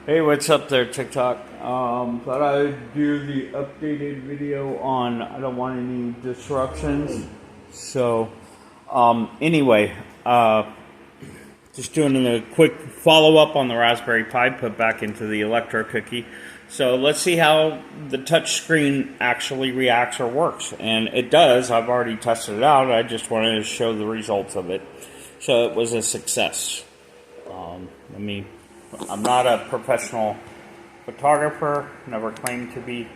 Hey, what's up there, TikTok? Thought I'd do the updated video on I don't want any disruptions. So, anyway, just doing a quick follow-up on the Raspberry Pi put back into the Electro Cookie. So let's see how the touch screen actually reacts or works. And it does. I've already tested it out. I just wanted to show the results of it. So it was a success. I'm not a professional photographer, never claimed to be,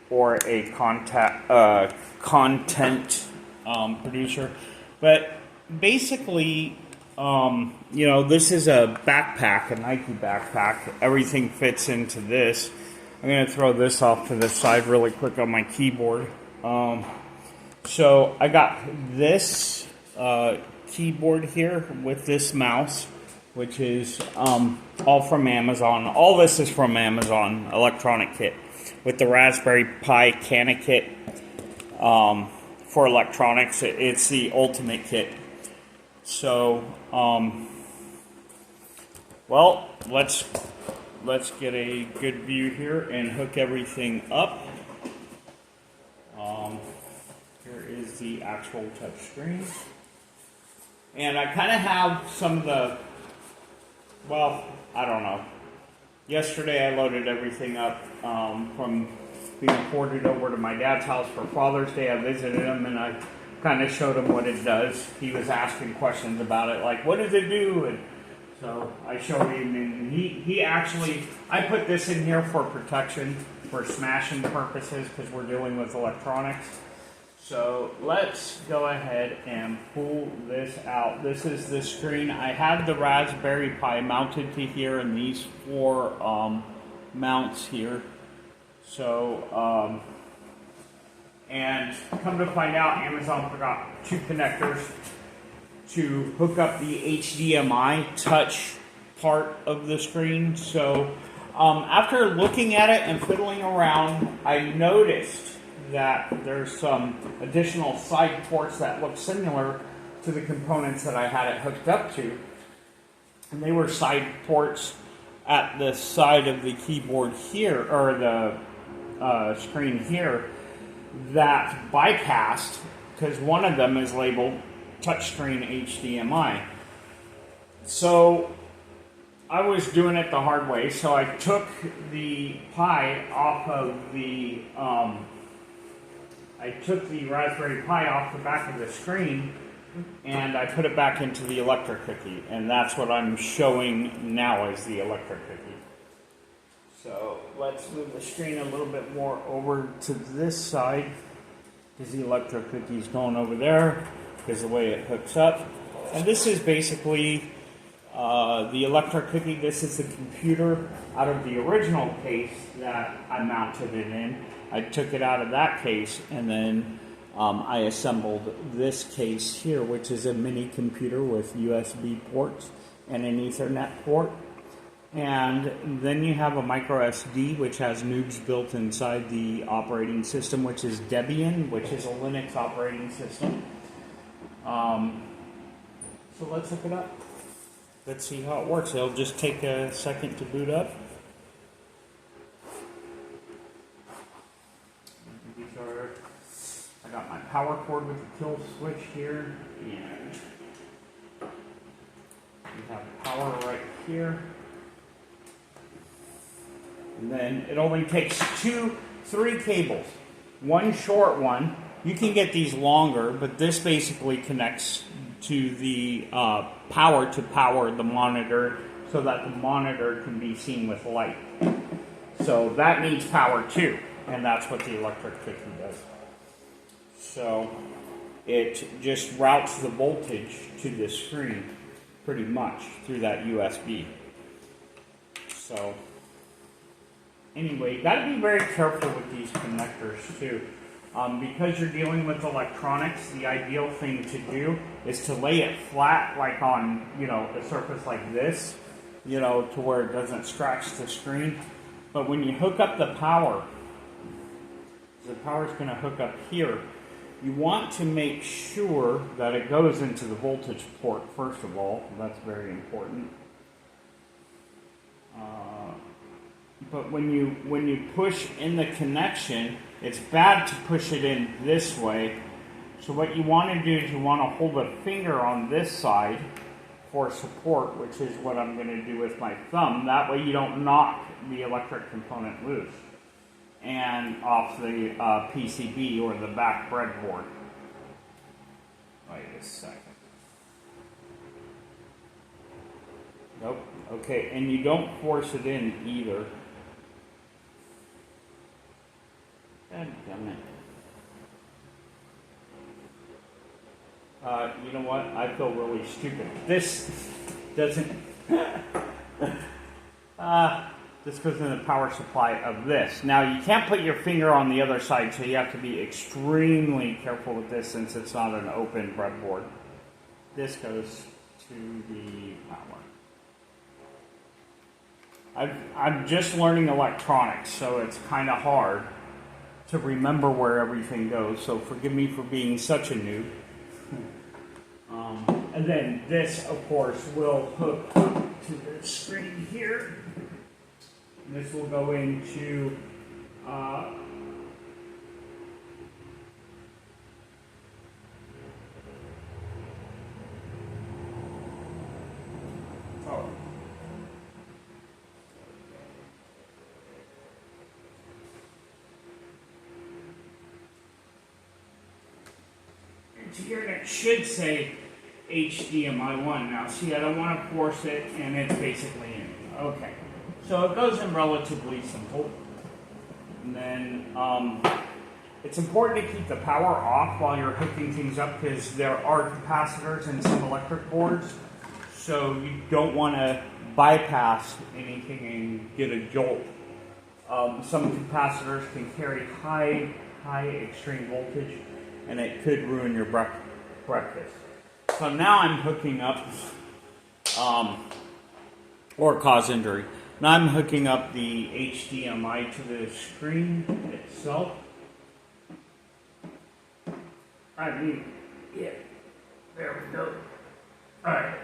or a content producer. But basically, this is a backpack, a Nike backpack. Everything fits into this. I'm going to throw this off to the side really quick on my keyboard. So I got this keyboard here with this mouse, which is all from Amazon. All this is from Amazon Electronic Kit with the Raspberry Pi Cana Kit for electronics. It's the ultimate kit. So, well, let's get a good view here and hook everything up. Here is the actual touch screen. And I kind of have some of the, well, I don't know. Yesterday I loaded everything up from being ported over to my dad's house for Father's Day. I visited him and I kind of showed him what it does. He was asking questions about it, like, what does it do? And so I showed him, and he actually, I put this in here for protection, for smashing purposes, because we're dealing with electronics. So let's go ahead and pull this out. This is the screen. I had the Raspberry Pi mounted to here and these four mounts here. So, and come to find out, Amazon forgot two connectors to hook up the HDMI touch part of the screen. So after looking at it and fiddling around, I noticed that there's some additional side ports that look similar to the components that I had it hooked up to. And they were side ports at the side of the keyboard here, or the screen here, that bypassed, because one of them is labeled touchscreen HDMI. So I was doing it the hard way, so I took the Pi off of the Raspberry Pi off the back of the screen, and I put it back into the Electro Cookie, and that's what I'm showing now as the Electro Cookie. So let's move the screen a little bit more over to this side, because the Electro Cookie is going over there, because the way it hooks up. And this is basically the Electro Cookie. This is the computer out of the original case that I mounted it in. I took it out of that case, and then I assembled this case here, which is a mini computer with USB ports and an Ethernet port. And then you have a micro SD, which has N O.O.B.S built inside the operating system, which is Debian, which is a Linux operating system. So let's hook it up. Let's see how it works. It'll just take a second to boot up. I got my power cord with the kill switch here, and we have power right here. And then it only takes three cables. One short one. You can get these longer, but this basically connects to the power to power the monitor so that the monitor can be seen with light. So that needs power too, and that's what the Electro Cookie does. So it just routes the voltage to the screen pretty much through that USB. So anyway, you got to be very careful with these connectors too. Because you're dealing with electronics, the ideal thing to do is to lay it flat, like on, a surface like this, to where it doesn't scratch the screen. But when you hook up the power's going to hook up here. You want to make sure that it goes into the voltage port first of all. That's very important. But when you push in the connection, it's bad to push it in this way. So what you want to do is you want to hold a finger on this side for support, which is what I'm going to do with my thumb. That way you don't knock the electric component loose and off the PCB or the back breadboard. Wait a second. Nope. Okay, and you don't force it in either. God damn it. You know what? I feel really stupid. This doesn't... this goes in the power supply of this. Now, you can't put your finger on the other side, so you have to be extremely careful with this since it's not an open breadboard. This goes to the power. I'm just learning electronics, so it's kind of hard to remember where everything goes, so forgive me for being such a noob. And then this, of course, will hook up to the screen here. This will go into oh. Into here, and it should say HDMI 1. Now, see, I don't want to force it, and it's basically in. Okay. So it goes in relatively simple. And then it's important to keep the power off while you're hooking things up because there are capacitors in some electric boards. So you don't want to bypass anything and get a jolt. Some capacitors can carry high extreme voltage and it could ruin your breakfast. So now I'm hooking up, or cause injury. Now I'm hooking up the HDMI to the screen itself. I mean, yeah, there we go. Alright.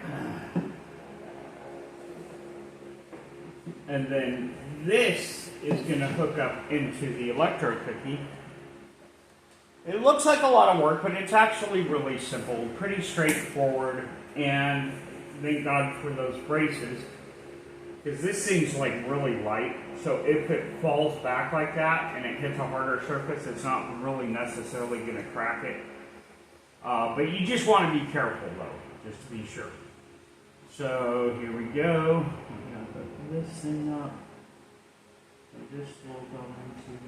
And then this is going to hook up into the Electro Cookie. It looks like a lot of work, but it's actually really simple, pretty straightforward, and thank God for those braces, because this thing's like really light, so if it falls back like that and it hits a harder surface, it's not really necessarily going to crack it. But you just want to be careful though, just to be sure. So here we go. I'm going to hook this thing up. This will go into...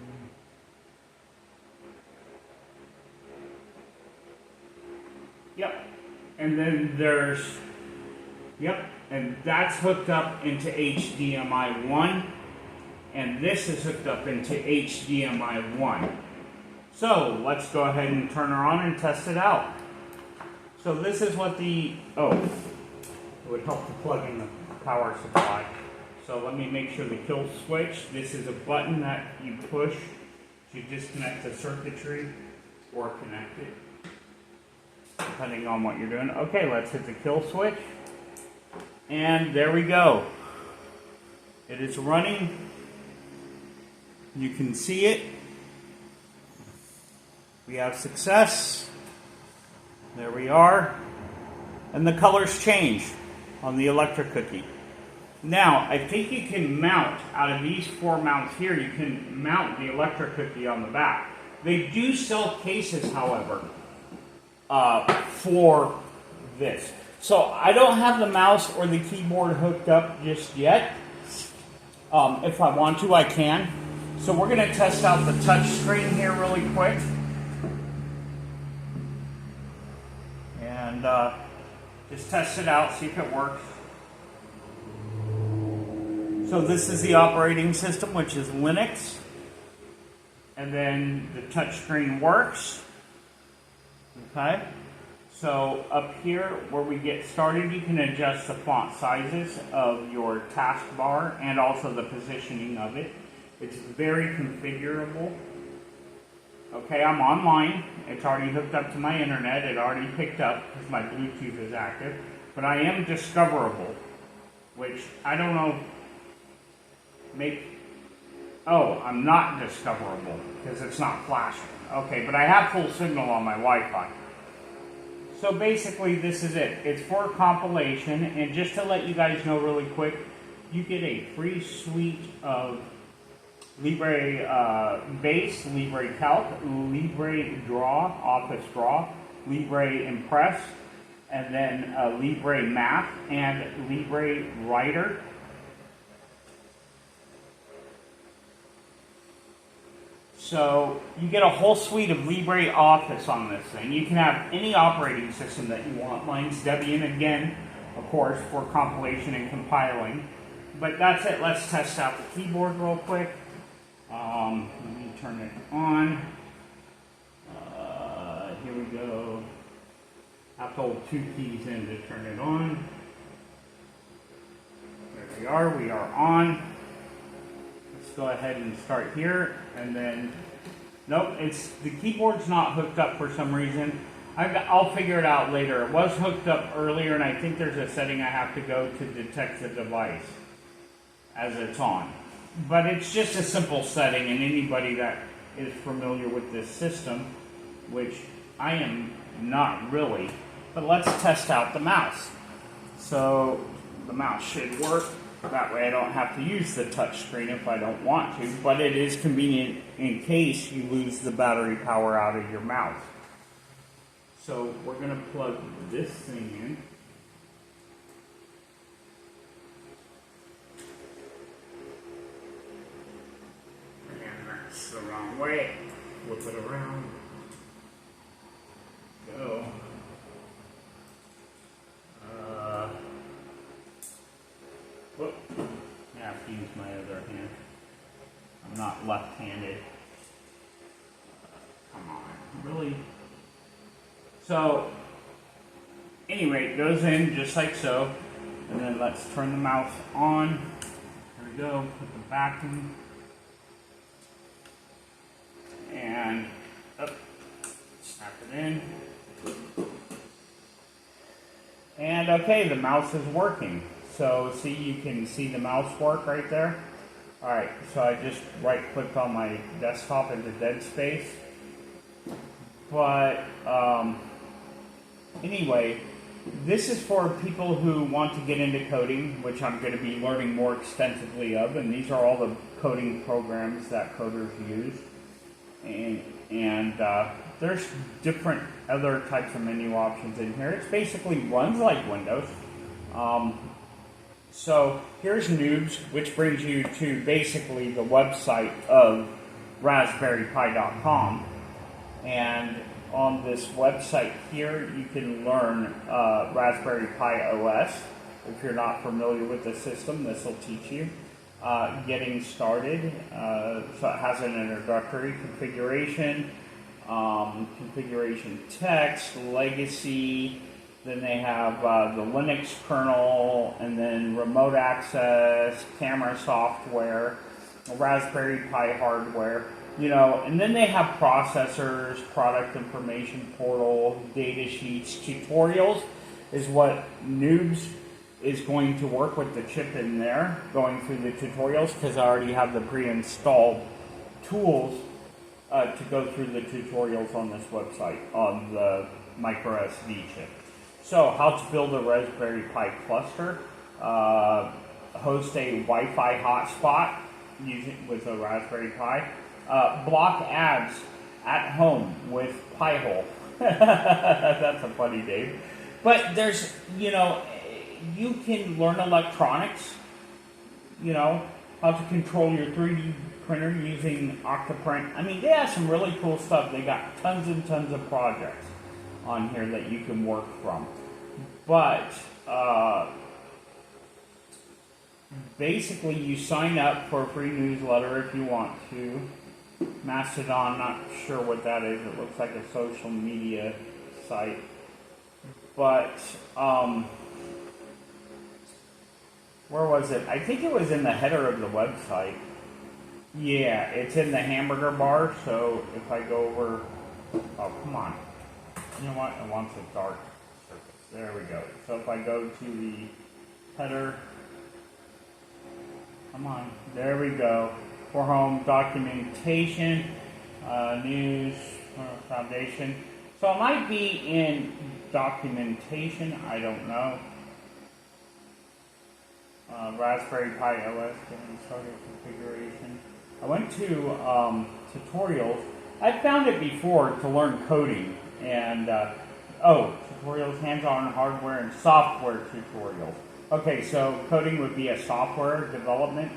Yep, and then there's, yep, and that's hooked up into HDMI 1, and this is hooked up into HDMI 1. So, let's go ahead and turn her on and test it out. So this is what the, it would help to plug in the power supply. So let me make sure the kill switch, this is a button that you push to disconnect the circuitry or connect it, depending on what you're doing. Okay, let's hit the kill switch. And there we go. It is running. You can see it. We have success. There we are. And the colors change on the Electro Cookie. Now, I think you can mount, out of these 4 mounts here, you can mount the Electro Cookie on the back. They do sell cases, however, for this. So I don't have the mouse or the keyboard hooked up just yet. If I want to, I can. So we're going to test out the touch screen here really quick. And just test it out, see if it works. So this is the operating system, which is Linux. And then the touch screen works. Okay, so up here where we get started, you can adjust the font sizes of your taskbar and also the positioning of it. It's very configurable. Okay, I'm online. It's already hooked up to my internet. It already picked up because my Bluetooth is active. But I am discoverable, which I don't know, Oh, I'm not discoverable because it's not flashing. Okay, but I have full signal on my Wi-Fi. So basically this is it. It's for compilation, and just to let you guys know really quick, you get a free suite of Libre Base, Libre Calc, Libre Draw, Office Draw, Libre Impress, and then Libre Math and Libre Writer. So you get a whole suite of Libre Office on this thing. You can have any operating system that you want. Mine's Debian again, of course, for compilation and compiling. But that's it. Let's test out the keyboard real quick. Let me turn it on. Here we go. I have to hold 2 keys in to turn it on. There we are. We are on. Let's go ahead and start here. And then, nope, the keyboard's not hooked up for some reason. I'll figure it out later. It was hooked up earlier, and I think there's a setting I have to go to detect the device as it's on. But it's just a simple setting, and anybody that is familiar with this system, which I am not really, but let's test out the mouse. So the mouse should work. That way I don't have to use the touch screen if I don't want to, but it is convenient in case you lose the battery power out of your mouse. So we're going to plug this thing in. And that's the wrong way. Flip it around. Go. Whoop. I have to use my other hand. I'm not left-handed. Come on, really? So, anyway, it goes in just like so. And then let's turn the mouse on. There we go. Put the back in. And up. Snap it in. And okay, the mouse is working. So see, you can see the mouse work right there. Alright, so I just right-clicked on my desktop into dead space. But anyway, this is for people who want to get into coding, which I'm going to be learning more extensively of. And these are all the coding programs that coders use. And there's different other types of menu options in here. It basically runs like Windows. So here's N.O.O.B.S, which brings you to basically the website of Rasberypi.com. And on this website here, you can learn Raspberry Pi OS. If you're not familiar with the system, this will teach you. Getting started, so it has an introductory configuration, configuration text, legacy. Then they have the Linux kernel, and then remote access, camera software, Raspberry Pi hardware, you know, and then they have processors, product information portal, data sheets, tutorials is what N.O.O.B.S is going to work with the chip in there, going through the tutorials, because I already have the pre-installed tools to go through the tutorials on this website on the micro SD chip. So, how to build a Raspberry Pi cluster, host a Wi-Fi hotspot using with a Raspberry Pi, block ads at home with Pi-hole. That's a funny name. But there's, you know, you can learn electronics, you know, how to control your 3D printer using Octoprint. I mean, they have some really cool stuff. They got tons and tons of projects on here that you can work from. But basically, you sign up for a free newsletter if you want to. Mastodon, not sure what that is. It looks like a social media site. But where was it? I think it was in the header of the website. Yeah, it's in the hamburger bar. So if I go over, oh come on, you know what? It wants a dark surface. There we go. So if I go to the header, come on, there we go. for home documentation, news, foundation. So it might be in documentation, I don't know. Raspberry Pi OS, getting started configuration. I went to tutorials. I found it before to learn coding and tutorials, hands-on hardware and software tutorials. Okay, so coding would be a software development.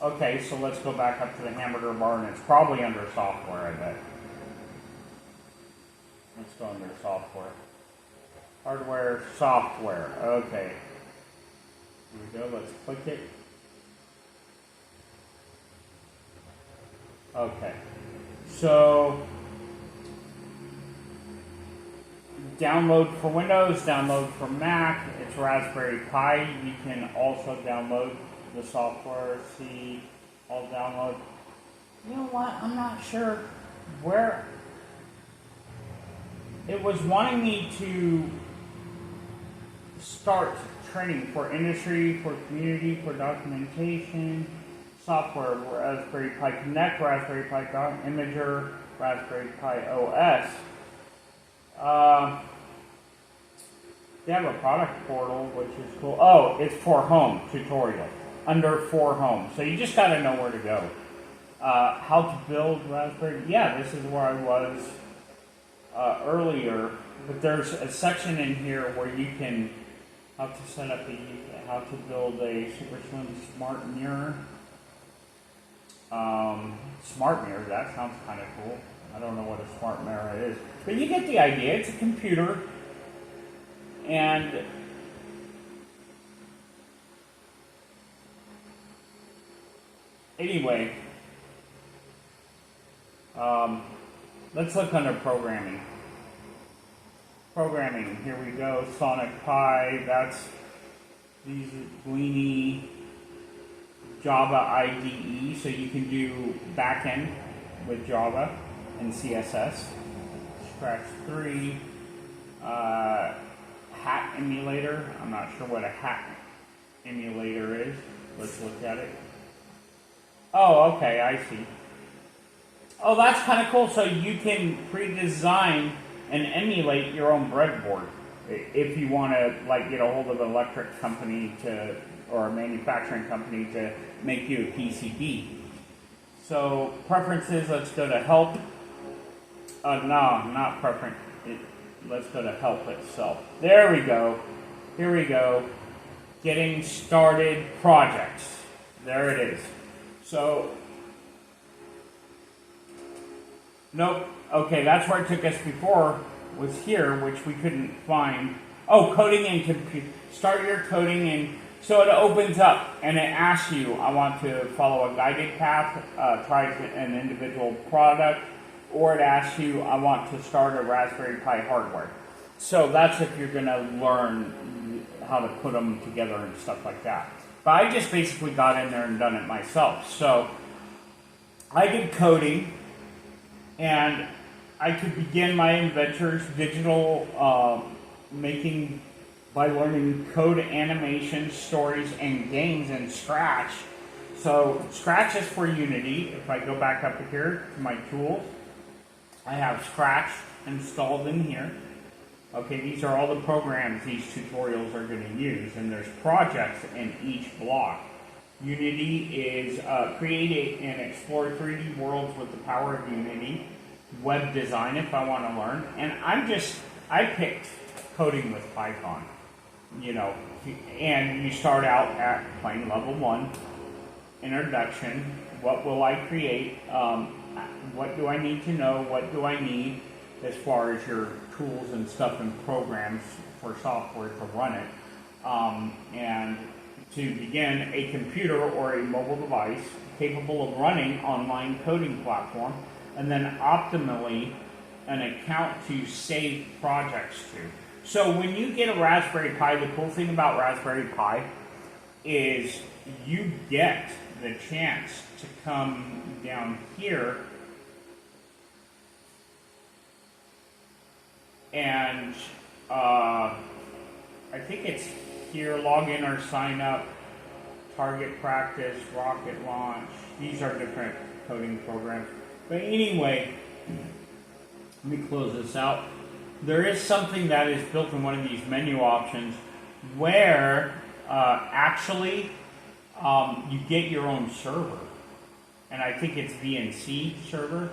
Okay, so let's go back up to the hamburger bar, and it's probably under software, I bet. Let's go under software. Hardware, software. Okay. Here we go, let's click it. Okay. So, download for Windows, download for Mac. It's Raspberry Pi. You can also download the software, see all download. You know what? I'm not sure where. It was wanting me to start training for industry, for community, for documentation, software, Raspberry Pi Connect, Raspberry Pi Imager, Raspberry Pi OS. They have a product portal, which is cool. Oh, it's for home tutorial. Under for home. So you just got to know where to go. How to build Raspberry. Yeah, this is where I was earlier. But there's a section in here where you can, how to set up how to build a super slim smart mirror. Smart mirror, that sounds kind of cool. I don't know what a smart mirror is. But you get the idea. It's a computer. And anyway, let's look under programming. Programming, here we go. Sonic Pi, that's these Greeny Java IDE, so you can do backend with Java and CSS. Scratch 3, hat emulator. I'm not sure what a hat emulator is. Let's look at it. Oh, okay, I see. Oh, that's kind of cool. So you can pre-design and emulate your own breadboard if you want to, like, get a hold of an electric company or a manufacturing company to make you a PCB. So preferences. Let's go to help. No, not preference. Let's go to help itself. There we go. Here we go. Getting started projects. There it is. So, nope. Okay, that's where it took us before, was here, which we couldn't find. Oh, coding and start your coding, and so it opens up and it asks you, I want to follow a guided path, try an individual product, or it asks you, I want to start a Raspberry Pi hardware. So that's if you're going to learn how to put them together and stuff like that. But I just basically got in there and done it myself. So I did coding, and I could begin my adventures digital making by learning code, animation, stories, and games in Scratch. So Scratch is for Unity. If I go back up here to my tools, I have Scratch installed in here. Okay, these are all the programs these tutorials are going to use, and there's projects in each block. Unity is create and explore 3D worlds with the power of Unity. Web design if I want to learn. And I picked coding with Python. You know, and you start out at playing level 1, introduction, what will I create, what do I need to know, what do I need as far as your tools and stuff and programs for software to run it, and to begin a computer or a mobile device capable of running online coding platform, and then optimally an account to save projects to. So when you get a Raspberry Pi, the cool thing about Raspberry Pi is you get the chance to come down here and I think it's here, log in or sign up. Target Practice, Rocket Launch. These are different coding programs. But anyway, let me close this out. There is something that is built in one of these menu options where actually you get your own server. And I think it's VNC server.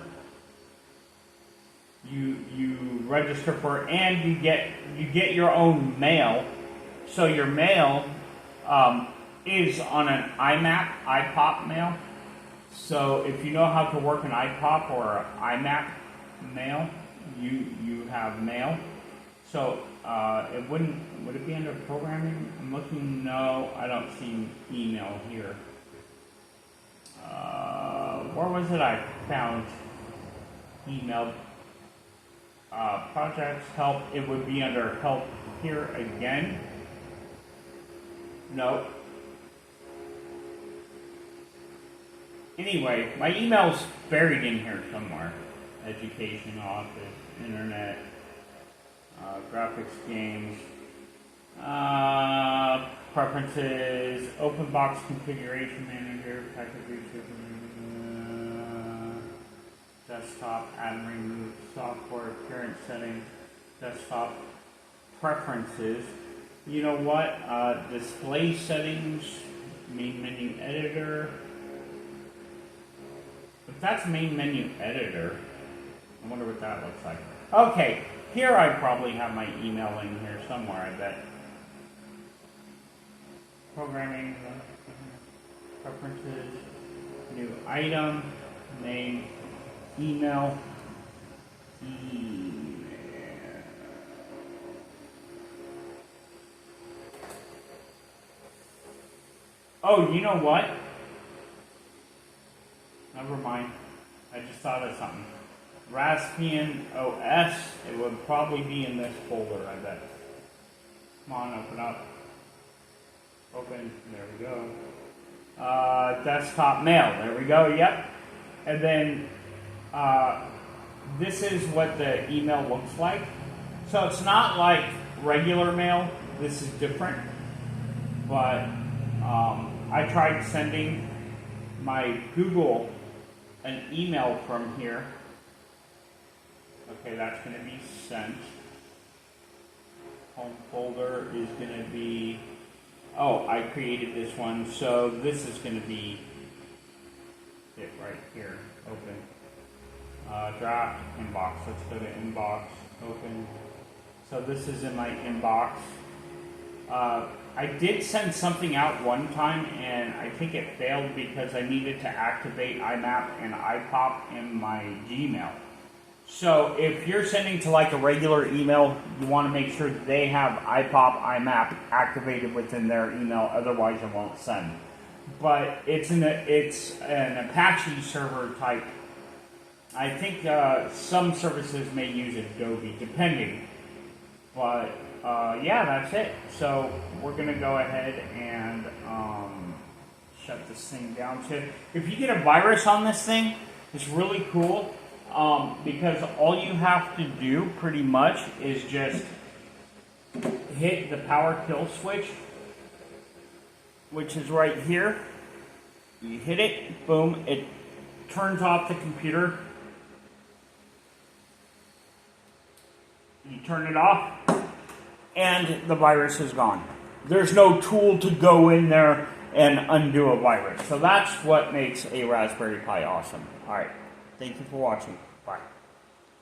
You register for it, and you get your own mail. So your mail is on an IPOP mail. So if you know how to work an IPOP or IMAP mail, you have mail. So would it be under programming? I'm looking. No, I don't see email here. Where was it? I found email. Projects, help, it would be under help here again. No. Anyway, my email's buried in here somewhere. Education, office, internet, graphics, games, preferences, open box configuration manager, package research, desktop, add and remove software, appearance settings, desktop, preferences. You know what? Display settings, main menu editor. If that's main menu editor, I wonder what that looks like. Okay, here I probably have my email in here somewhere, I bet. Programming, preferences, new item, name, email. Oh, you know what? Never mind. I just thought of something. Rasberypi OS. It would probably be in this folder, I bet. Come on, open up. Open. There we go. Desktop mail. There we go. Yep. And then this is what the email looks like. So it's not like regular mail. This is different. But I tried sending my Google an email from here. Okay, that's going to be sent. Home folder is going to be... Oh, I created this one. So this is going to be it right here. Open. Draft, inbox. Let's go to inbox. Open. So this is in my inbox. I did send something out one time, and I think it failed because I needed to activate IMAP and IPOP in my Gmail. So if you're sending to like a regular email, you want to make sure they have IPOP, IMAP activated within their email, otherwise it won't send. But it's an Apache server type. I think some services may use Adobe, depending. But yeah, that's it. So we're going to go ahead and shut this thing down. So if you get a virus on this thing, it's really cool because all you have to do pretty much is just hit the power kill switch, which is right here. You hit it, boom, it turns off the computer. You turn it off, and the virus is gone. There's no tool to go in there and undo a virus. So that's what makes a Raspberry Pi awesome. All right. Thank you for watching. Bye.